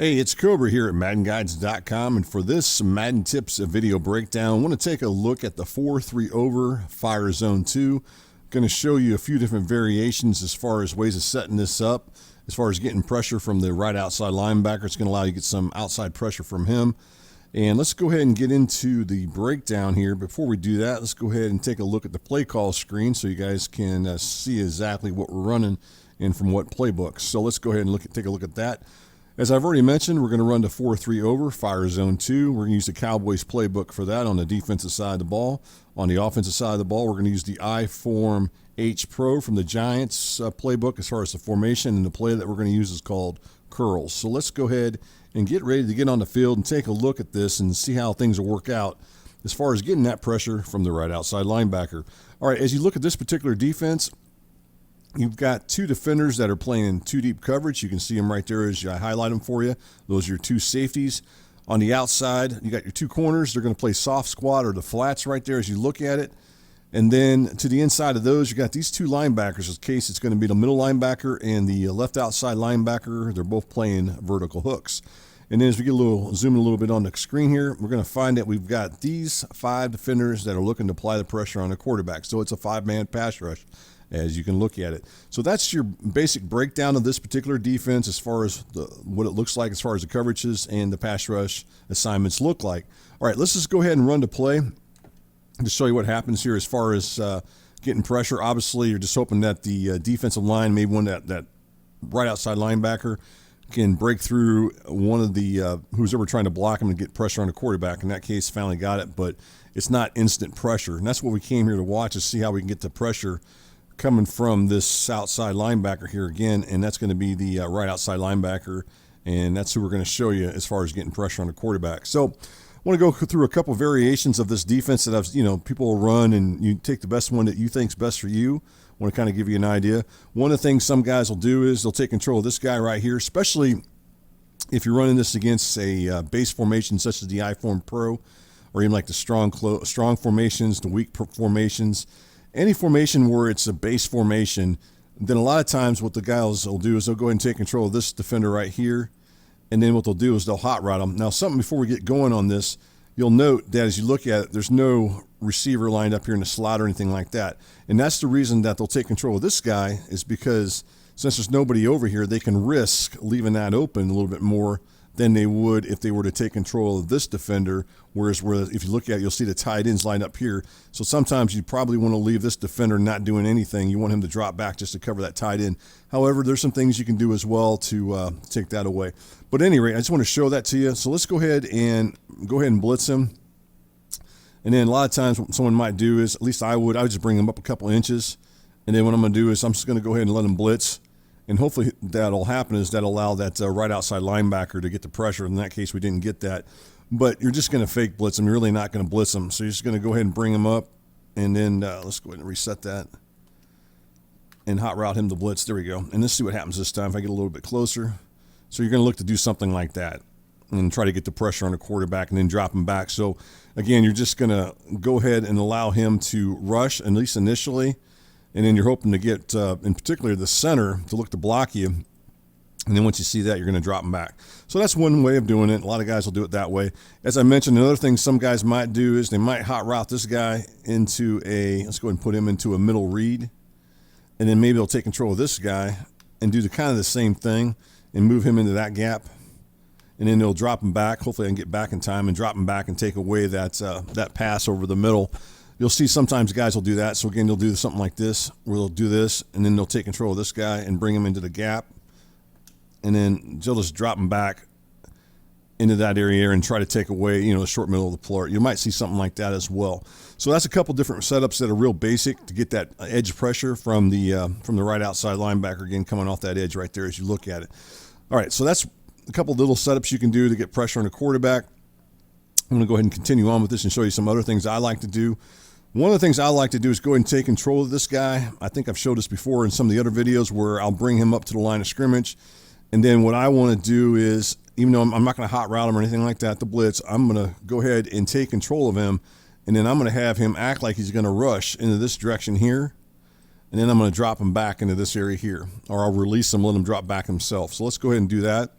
Hey, it's Cobra here at MaddenGuides.com, and for this Madden Tips video breakdown, I want to take a look at the 4-3 over fire zone 2. Going to show you a few different variations as far as ways of setting this up. As far as getting pressure from the right outside linebacker, it's going to allow you to get some outside pressure from him. And let's go ahead and get into the breakdown here. Before we do that, let's go ahead and take a look at the play call screen so you guys can see exactly what we're running and from what playbooks. So let's go ahead and take a look at that. As I've already mentioned, we're going to run the 4-3 over, fire zone 2. We're going to use the Cowboys playbook for that on the defensive side of the ball. On the offensive side of the ball, we're going to use the I-Form H Pro from the Giants playbook as far as the formation, and the play that we're going to use is called curls. So let's go ahead and get ready to get on the field and take a look at this and see how things will work out as far as getting that pressure from the right outside linebacker. All right, as you look at this particular defense, you've got two defenders that are playing in two deep coverage. You can see them right there as I highlight them for you. Those are your two safeties. On the outside, you got your two corners. They're going to play soft squat or the flats right there as you look at it. And then to the inside of those, you got these two linebackers. In this case, it's going to be the middle linebacker and the left outside linebacker. They're both playing vertical hooks. And then as we get zoom in a little bit on the screen here, we're going to find that we've got these five defenders that are looking to apply the pressure on the quarterback. So it's a five-man pass rush, as you can look at it. So that's your basic breakdown of this particular defense as far as what it looks like as far as the coverages and the pass rush assignments look like. All right, let's just go ahead and run to play to show you what happens here as far as getting pressure. Obviously, you're just hoping that the defensive line, maybe one that right outside linebacker, can break through one of the who's ever trying to block him and get pressure on the quarterback. In that case, finally got it, but it's not instant pressure. And that's what we came here to watch, is see how we can get the pressure coming from this outside linebacker here again, and that's going to be the right outside linebacker, and that's who we're going to show you as far as getting pressure on the quarterback. So I want to go through a couple variations of this defense that people will run, and you take the best one that you think's best for you. I want to kind of give you an idea. One of the things some guys will do is they'll take control of this guy right here, especially if you're running this against a base formation such as the I-Form Pro, or even like the strong formations, the weak formations. Any formation where it's a base formation, then a lot of times what the guys will do is they'll go ahead and take control of this defender right here, and then what they'll do is they'll hot route them. Now, something before we get going on this, you'll note that as you look at it, there's no receiver lined up here in the slot or anything like that. And that's the reason that they'll take control of this guy, is because since there's nobody over here, they can risk leaving that open a little bit more than they would if they were to take control of this defender, whereas if you look at it, you'll see the tight ends lined up here. So sometimes you probably want to leave this defender not doing anything. You want him to drop back just to cover that tight end. However, there's some things you can do as well to take that away. But at any rate, I just want to show that to you. So let's go ahead and blitz him. And then a lot of times what someone might do is, at least I would just bring him up a couple inches. And then what I'm going to do is I'm just going to go ahead and let him blitz. And hopefully that'll happen, is that'll allow that right outside linebacker to get the pressure. In that case, we didn't get that. But you're just going to fake blitz him. You're really not going to blitz him. So you're just going to go ahead and bring him up. And then let's go ahead and reset that and hot route him to blitz. There we go. And let's see what happens this time if I get a little bit closer. So you're going to look to do something like that and try to get the pressure on the quarterback and then drop him back. So, again, you're just going to go ahead and allow him to rush, at least initially. And then you're hoping to get, in particular, the center to look to block you. And then once you see that, you're going to drop them back. So that's one way of doing it. A lot of guys will do it that way. As I mentioned, another thing some guys might do is they might hot route this guy into let's go ahead and put him into a middle read. And then maybe they'll take control of this guy and do kind of the same thing and move him into that gap. And then they'll drop him back. Hopefully I can get back in time and drop him back and take away that pass over the middle. You'll see sometimes guys will do that. So again, they'll do something like this, where they'll do this, and then they'll take control of this guy and bring him into the gap. And then they'll just drop him back into that area and try to take away, the short middle of the floor. You might see something like that as well. So that's a couple different setups that are real basic to get that edge pressure from the right outside linebacker, again, coming off that edge right there as you look at it. All right, so that's a couple little setups you can do to get pressure on the quarterback. I'm going to go ahead and continue on with this and show you some other things I like to do. One of the things I like to do is go ahead and take control of this guy. I think I've showed this before in some of the other videos where I'll bring him up to the line of scrimmage. And then what I want to do is, even though I'm not going to hot route him or anything like that, the blitz, I'm going to go ahead and take control of him. And then I'm going to have him act like he's going to rush into this direction here. And then I'm going to drop him back into this area here. Or I'll release him, let him drop back himself. So let's go ahead and do that.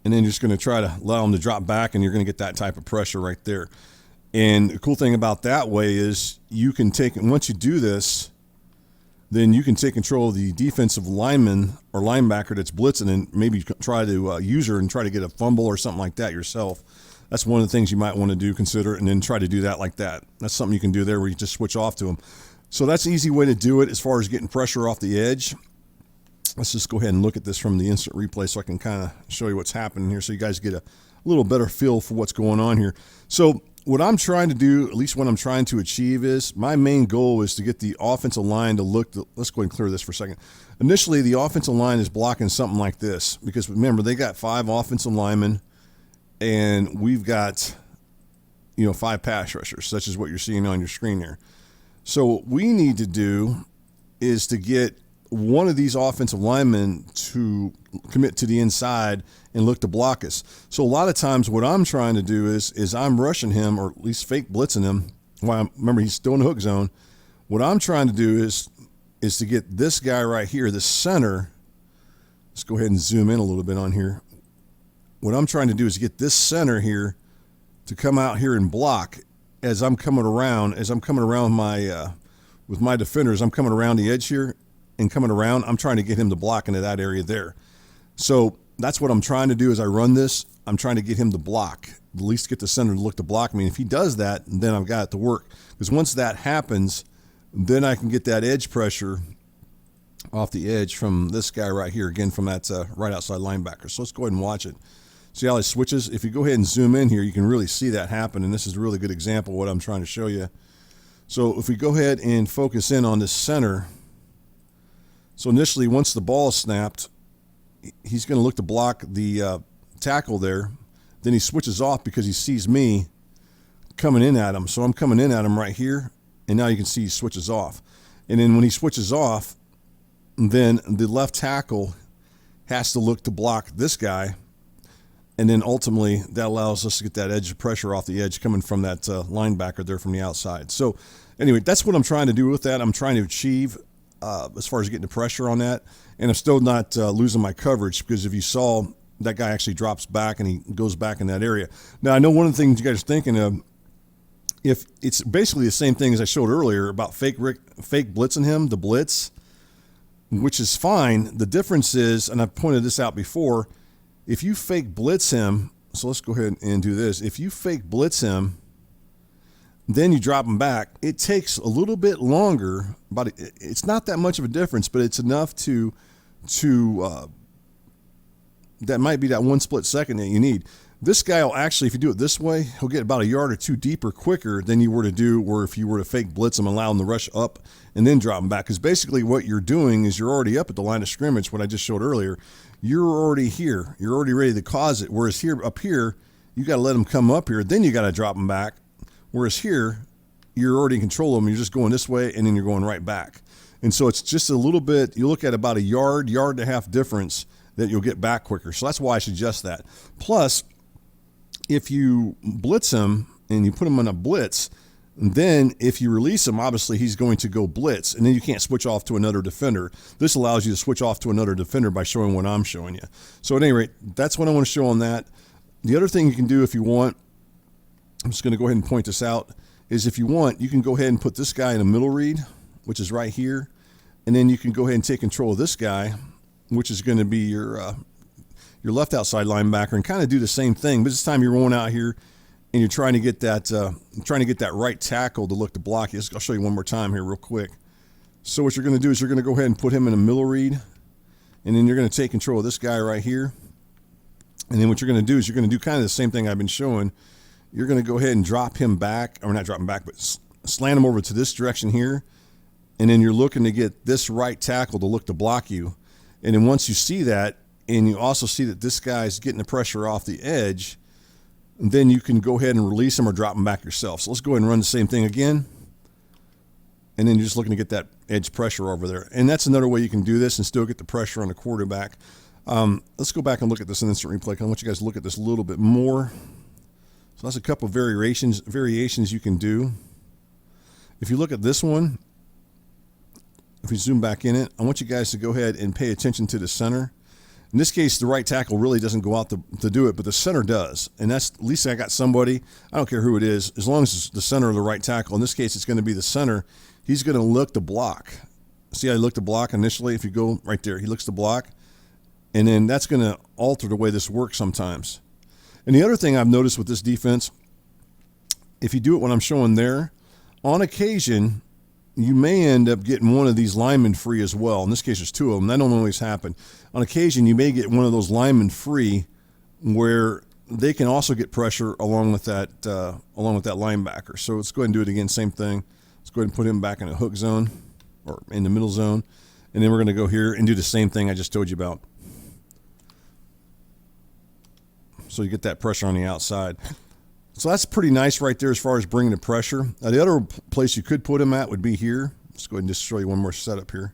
and then you're just going to try to allow them to drop back, and you're going to get that type of pressure right there. And the cool thing about that way is you can take, and once you do this, then you can take control of the defensive lineman or linebacker that's blitzing, and maybe try to use her and try to get a fumble or something like that yourself. That's one of the things you might want to do, consider, and then try to do that like that. That's something you can do there where you just switch off to them. So that's an easy way to do it as far as getting pressure off the edge. Let's just go ahead and look at this from the instant replay so I can kind of show you what's happening here so you guys get a little better feel for what's going on here. So what I'm trying to do, at least what I'm trying to achieve, is my main goal is to get the offensive line to look, let's go ahead and clear this for a second. Initially, the offensive line is blocking something like this because remember, they got 5 offensive linemen and we've got, 5 pass rushers, such as what you're seeing on your screen there. So what we need to do is to get one of these offensive linemen to commit to the inside and look to block us. So a lot of times what I'm trying to do is I'm rushing him, or at least fake blitzing him. Well, remember, he's still in the hook zone. What I'm trying to do is to get this guy right here, the center. Let's go ahead and zoom in a little bit on here. What I'm trying to do is get this center here to come out here and block as I'm coming around. As I'm coming around with my defenders, I'm coming around the edge here and coming around. I'm trying to get him to block into that area there. So that's what I'm trying to do as I run this. I'm trying to get him to block, at least get the center to look to block me. And if he does that, then I've got it to work. Because once that happens, then I can get that edge pressure off the edge from this guy right here, again, from that right outside linebacker. So let's go ahead and watch it. See how it switches? If you go ahead and zoom in here, you can really see that happen. And this is a really good example of what I'm trying to show you. So if we go ahead and focus in on this center. So initially, once the ball is snapped, he's going to look to block the tackle there. Then he switches off because he sees me coming in at him. So I'm coming in at him right here, and now you can see he switches off. And then when he switches off, then the left tackle has to look to block this guy. And then ultimately, that allows us to get that edge of pressure off the edge coming from that linebacker there from the outside. So anyway, that's what I'm trying to do with that. I'm trying to achieve as far as getting the pressure on that. And I'm still not losing my coverage, because if you saw, that guy actually drops back and he goes back in that area. Now, I know one of the things you guys are thinking of, if it's basically the same thing as I showed earlier about fake blitzing him, the blitz, which is fine. The difference is, and I've pointed this out before, if you fake blitz him, so let's go ahead and do this. If you fake blitz him, then you drop him back, it takes a little bit longer, but it's not that much of a difference, but it's enough to that might be that 1 split second that you need. This guy will actually, if you do it this way, he'll get about a yard or 2 deeper quicker than you were to do where if you were to fake blitz him, allow him to rush up and then drop him back. Because basically what you're doing is you're already up at the line of scrimmage, what I just showed earlier. You're already here. You're already ready to cause it. Whereas up here, you got to let him come up here. Then you got to drop him back. Whereas here, you're already in control of them. You're just going this way, and then you're going right back. And so it's just a little bit, you look at about a yard and a half difference that you'll get back quicker. So that's why I suggest that. Plus, if you blitz him and you put him on a blitz, then if you release him, obviously he's going to go blitz, and then you can't switch off to another defender. This allows you to switch off to another defender by showing what I'm showing you. So at any rate, that's what I want to show on that. The other thing you can do if you want, I'm just going to go ahead and point this out, is if you want, you can go ahead and put this guy in a middle read, which is right here, and then you can go ahead and take control of this guy, which is going to be your left outside linebacker, and kind of do the same thing. But this time you're rolling out here, and you're trying to get that right tackle to look to block you. I'll show you one more time here real quick. So what you're going to do is you're going to go ahead and put him in a middle read, and then you're going to take control of this guy right here. And then what you're going to do is you're going to do kind of the same thing I've been showing. You're going to go ahead and drop him back, or not drop him back, but slant him over to this direction here. And then you're looking to get this right tackle to look to block you. And then once you see that, and you also see that this guy's getting the pressure off the edge, then you can go ahead and release him or drop him back yourself. So let's go ahead and run the same thing again. And then you're just looking to get that edge pressure over there. And that's another way you can do this and still get the pressure on the quarterback. Let's go back and look at this in instant replay. I want you guys to look at this a little bit more. So that's a couple of variations you can do. If you look at this one, if we zoom back in it, I want you guys to go ahead and pay attention to the center. In this case, the right tackle really doesn't go out to do it, but the center does. And that's, at least I got somebody, I don't care who it is, as long as it's the center of the right tackle. In this case, it's going to be the center. He's going to look to block. See how he looked to block initially? If you go right there, he looks to block. And then that's going to alter the way this works sometimes. And the other thing I've noticed with this defense, if you do it when I'm showing there, on occasion, you may end up getting one of these linemen free as well. In this case, there's two of them. That don't always happen. On occasion, you may get one of those linemen free where they can also get pressure along with that linebacker. So let's go ahead and do it again. Same thing. Let's go ahead and put him back in a hook zone or in the middle zone. And then we're going to go here and do the same thing I just told you about. So you get that pressure on the outside. So that's pretty nice right there as far as bringing the pressure. The other place you could put him at would be here. Let's go ahead and just show you one more setup here.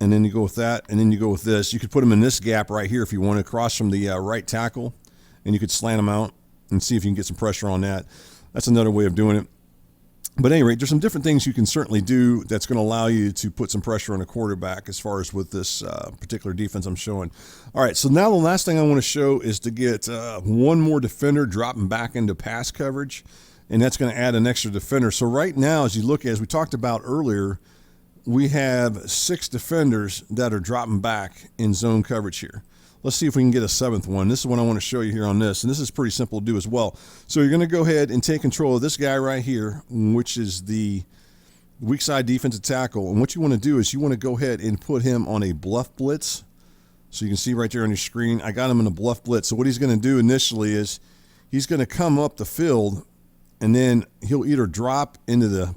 And then you go with that, and then you go with this. You could put him in this gap right here if you want, across from the right tackle, and you could slant him out and see if you can get some pressure on that. That's another way of doing it. But at any rate, there's some different things you can certainly do that's going to allow you to put some pressure on a quarterback as far as with this particular defense I'm showing. All right, so now the last thing I want to show is to get one more defender dropping back into pass coverage, and that's going to add an extra defender. So right now, as you look, as we talked about earlier, we have 6 defenders that are dropping back in zone coverage here. Let's see if we can get a 7th one. This is what I want to show you here on this, and this is pretty simple to do as well. So you're going to go ahead and take control of this guy right here, which is the weak side defensive tackle. And what you want to do is you want to go ahead and put him on a Bluff Blitz. So you can see right there on your screen, I got him in a Bluff Blitz. So what he's going to do initially is he's going to come up the field, and then he'll either drop into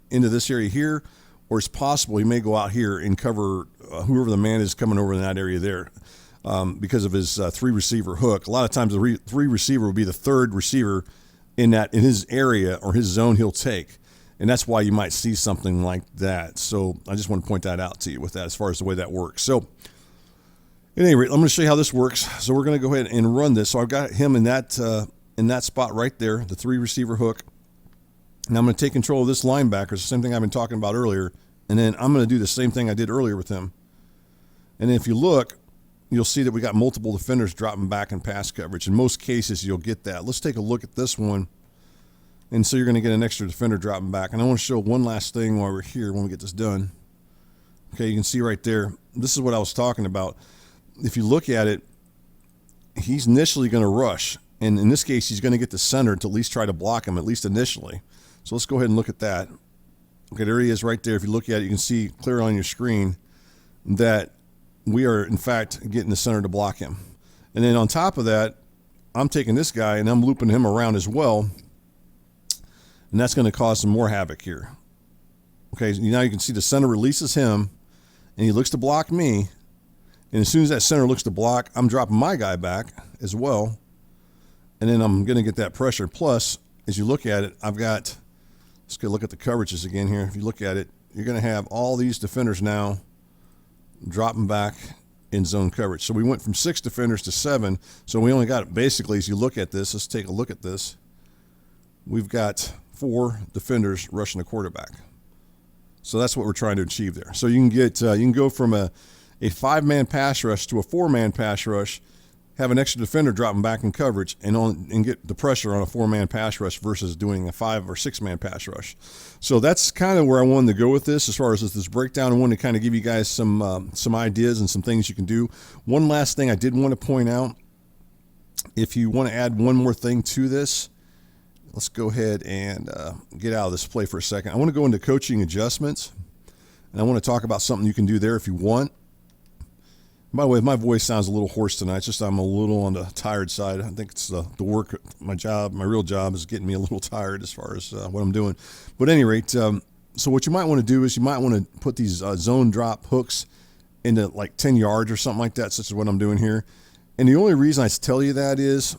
this area here, or it's possible he may go out here and cover whoever the man is coming over in that area there. Because of his 3-receiver hook. A lot of times the 3 receiver will be the 3rd receiver in his area or his zone he'll take. And that's why you might see something like that. So I just want to point that out to you with that as far as the way that works. So at any rate, I'm going to show you how this works. So we're going to go ahead and run this. So I've got him in that spot right there, the 3-receiver hook. Now I'm going to take control of this linebacker. It's the same thing I've been talking about earlier. And then I'm going to do the same thing I did earlier with him. And then if you look, you'll see that we got multiple defenders dropping back in pass coverage. In most cases, you'll get that. Let's take a look at this one. And so you're going to get an extra defender dropping back. And I want to show one last thing while we're here when we get this done. Okay, you can see right there. This is what I was talking about. If you look at it, he's initially going to rush. And in this case, he's going to get the center to at least try to block him, at least initially. So let's go ahead and look at that. Okay, there he is right there. If you look at it, you can see clear on your screen that we are, in fact, getting the center to block him. And then on top of that, I'm taking this guy and I'm looping him around as well. And that's going to cause some more havoc here. Okay, now you can see the center releases him and he looks to block me. And as soon as that center looks to block, I'm dropping my guy back as well. And then I'm going to get that pressure. Plus, as you look at it, I've got, let's go look at the coverages again here. If you look at it, you're going to have all these defenders now dropping back in zone coverage. So we went from 6 defenders to 7. So we only got, basically, as you look at this, let's take a look at this. We've got 4 defenders rushing the quarterback. So that's what we're trying to achieve there. So you can get, you can go from a 5-man pass rush to a 4-man pass rush, have an extra defender dropping back in coverage, and get the pressure on a 4-man pass rush versus doing a 5 or 6-man pass rush. So that's kind of where I wanted to go with this as far as this breakdown. I wanted to kind of give you guys some ideas and some things you can do. One last thing I did want to point out, if you want to add one more thing to this, let's go ahead and get out of this play for a second. I want to go into coaching adjustments, and I want to talk about something you can do there if you want. By the way, my voice sounds a little hoarse tonight. It's just I'm a little on the tired side. I think it's the work, my job, my real job is getting me a little tired as far as what I'm doing. But at any rate, so what you might want to do is you might want to put these zone drop hooks into like 10 yards or something like that, such as what I'm doing here. And the only reason I tell you that is,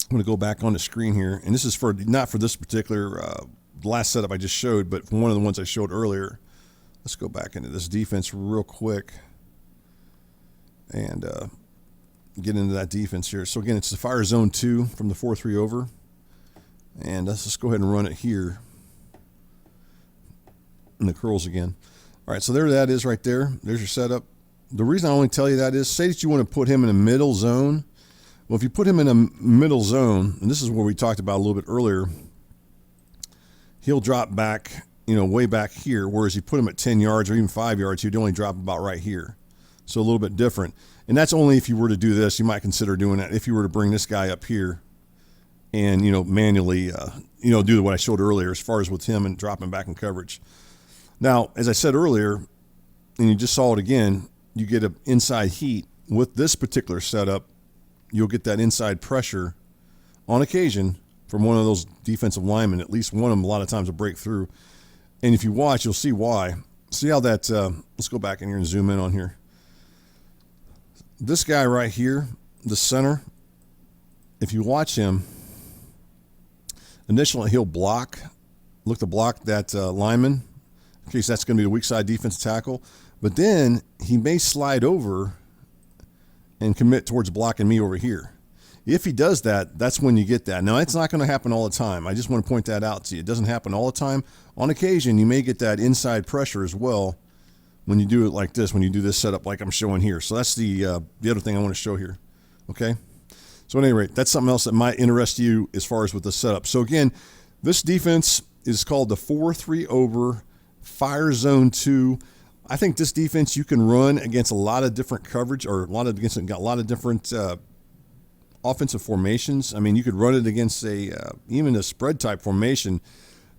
I'm going to go back on the screen here, and this is for not for this particular last setup I just showed, but for one of the ones I showed earlier. Let's go back into this defense real quick and get into that defense here. So again, it's the fire zone 2 from the 4-3 over, and let's just go ahead and run it here in the curls again. All right, so there that is right there. There's your setup. the reason I only tell you that is, say that you want to put him in a middle zone. Well, if you put him in a middle zone, and this is what we talked about a little bit earlier, he'll drop back, way back here, whereas you put him at 10 yards or even 5 yards, he'd only drop about right here. So a little bit different. And that's only if you were to do this. You might consider doing that if you were to bring this guy up here and, manually, do what I showed earlier as far as with him and dropping back in coverage. Now, as I said earlier, and you just saw it again, you get an inside heat. With this particular setup, you'll get that inside pressure on occasion from one of those defensive linemen. At least one of them a lot of times will break through. And if you watch, you'll see why. See how that, let's go back in here and zoom in on here. This guy right here, the center, if you watch him, initially he'll look to block that lineman, in case that's going to be the weak side defensive tackle. But then he may slide over and commit towards blocking me over here. If he does that, that's when you get that. Now, it's not going to happen all the time. I just want to point that out to you. It doesn't happen all the time. On occasion, you may get that inside pressure as well when you do it like this, when you do this setup like I'm showing here. So that's the other thing I want to show here. Okay? So at any rate, that's something else that might interest you as far as with the setup. So again, this defense is called the 4-3 over fire zone 2. I think this defense you can run against a lot of different coverage, or against a lot of different offensive formations. I mean, you could run it against even a spread type formation.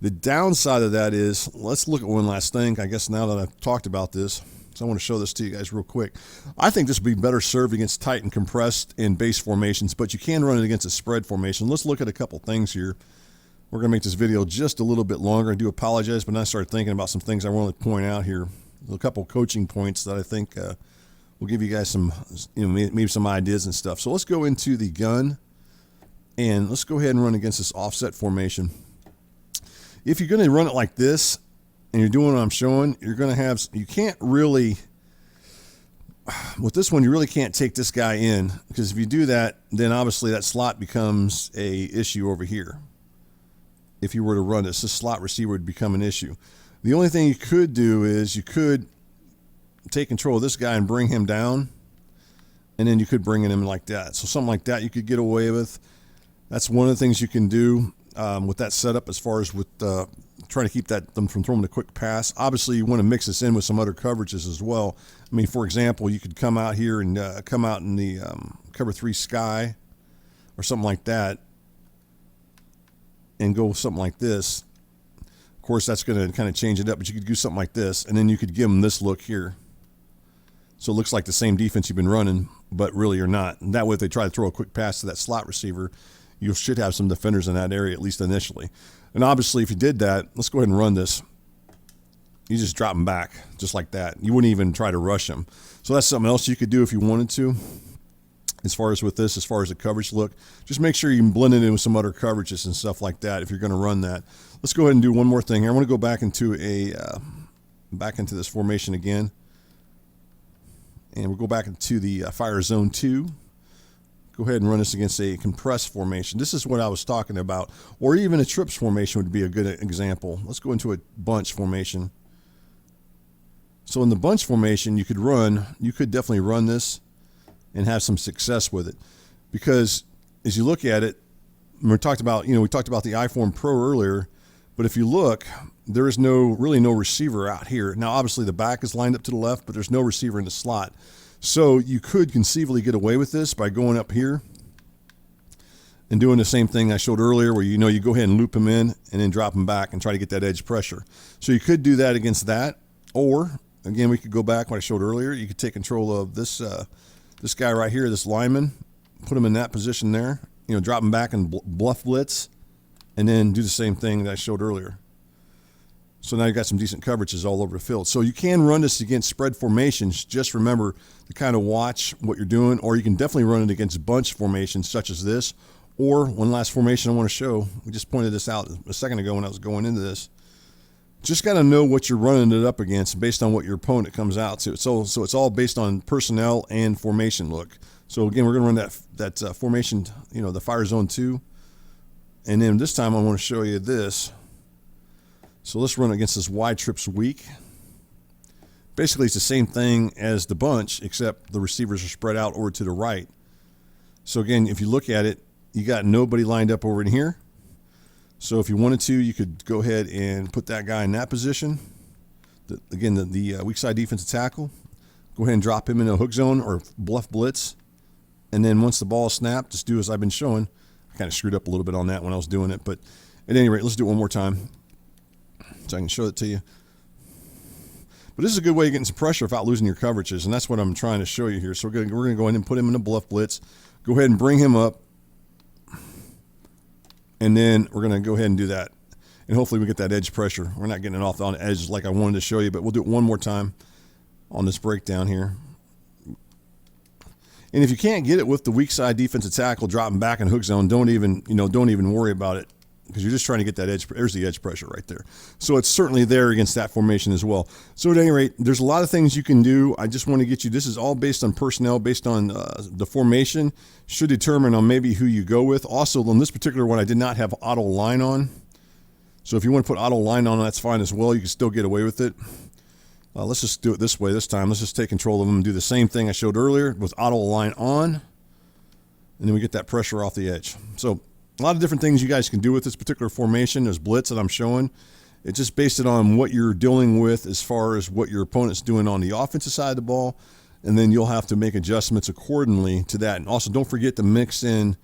The downside of that is, let's look at one last thing. I guess now that I've talked about this, so I want to show this to you guys real quick. I think this would be better served against tight and compressed and base formations, but you can run it against a spread formation. Let's look at a couple things here. We're going to make this video just a little bit longer. I do apologize, but I started thinking about some things I want to point out here. A couple coaching points that I think will give you guys some, maybe some ideas and stuff. So let's go into the gun, and let's go ahead and run against this offset formation. If you're going to run it like this, and you're doing what I'm showing, you're going to have, you can't really, with this one, you really can't take this guy in, because if you do that, then obviously that slot becomes a issue over here. If you were to run this slot receiver would become an issue. The only thing you could do is you could take control of this guy and bring him down, and then you could bring him like that. So something like that you could get away with. That's one of the things you can do with that setup as far as with trying to keep them from throwing a quick pass. Obviously, you want to mix this in with some other coverages as well. I mean, for example, you could come out here and come out in the cover 3 sky or something like that and go something like this. Of course, that's going to kind of change it up, but you could do something like this, and then you could give them this look here. So it looks like the same defense you've been running, but really you're not. And that way, if they try to throw a quick pass to that slot receiver, you should have some defenders in that area, at least initially. And obviously, if you did that, let's go ahead and run this. You just drop them back, just like that. You wouldn't even try to rush them. So that's something else you could do if you wanted to. As far as with this, as far as the coverage look, just make sure you can blend it in with some other coverages and stuff like that if you're going to run that. Let's go ahead and do one more thing here. I want to go back into this formation again. And we'll go back into the fire zone 2. Go ahead and run this against a compressed formation. This is what I was talking about. Or even a trips formation would be a good example. Let's go into a bunch formation. So in the bunch formation, you could definitely run this and have some success with it. Because as you look at it, we talked about the iForm Pro earlier, but if you look, there is really no receiver out here. Now, obviously the back is lined up to the left, but there's no receiver in the slot. So you could conceivably get away with this by going up here and doing the same thing I showed earlier, where you go ahead and loop him in and then drop him back and try to get that edge pressure. So you could do that against that, or again, we could go back what I showed earlier. You could take control of this guy right here, this lineman, put him in that position there, drop him back and bluff blitz, and then do the same thing that I showed earlier. So now you've got some decent coverages all over the field. So you can run this against spread formations. Just remember to kind of watch what you're doing, or you can definitely run it against bunch formations such as this. Or one last formation I want to show. We just pointed this out a second ago when I was going into this. Just got to know what you're running it up against based on what your opponent comes out to. So it's all based on personnel and formation look. So again, we're going to run that formation, the fire zone 2. And then this time I want to show you this. So let's run against this Y trips weak. Basically, it's the same thing as the bunch, except the receivers are spread out over to the right. So again, if you look at it, you got nobody lined up over in here. So if you wanted to, you could go ahead and put that guy in that position. Again, the weak side defensive tackle. Go ahead and drop him in a hook zone or bluff blitz. And then once the ball is snapped, just do as I've been showing. I kind of screwed up a little bit on that when I was doing it. But at any rate, let's do it one more time so I can show it to you. But this is a good way of getting some pressure without losing your coverages, and that's what I'm trying to show you here. So we're going to go ahead and put him in a bluff blitz. Go ahead and bring him up, and then we're going to go ahead and do that. And hopefully we get that edge pressure. We're not getting it off on the edge like I wanted to show you, but we'll do it one more time on this breakdown here. And if you can't get it with the weak side defensive tackle dropping back in hook zone, don't even worry about it, because you're just trying to get that edge. There's the edge pressure right there. So it's certainly there against that formation as well. So at any rate, there's a lot of things you can do. I just want to get you, this is all based on personnel, based on the formation, should determine on maybe who you go with. Also, on this particular one, I did not have auto line on. So if you want to put auto line on, that's fine as well. You can still get away with it. Let's just do it this way this time. Let's just take control of them and do the same thing I showed earlier with auto line on. And then we get that pressure off the edge. So a lot of different things you guys can do with this particular formation. There's blitz that I'm showing. It's just based it on what you're dealing with as far as what your opponent's doing on the offensive side of the ball, and then you'll have to make adjustments accordingly to that. And also, don't forget to mix in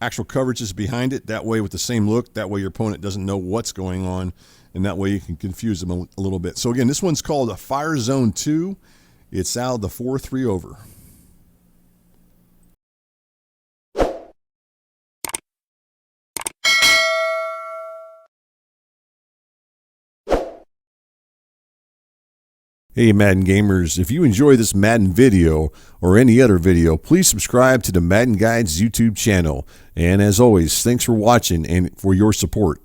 actual coverages behind it. That way, with the same look, that way your opponent doesn't know what's going on, and that way you can confuse them a little bit. So again, this one's called a Fire Zone 2. It's out of the 4-3 over. Hey Madden gamers, if you enjoy this Madden video or any other video, please subscribe to the Madden Guides YouTube channel. And as always, thanks for watching and for your support.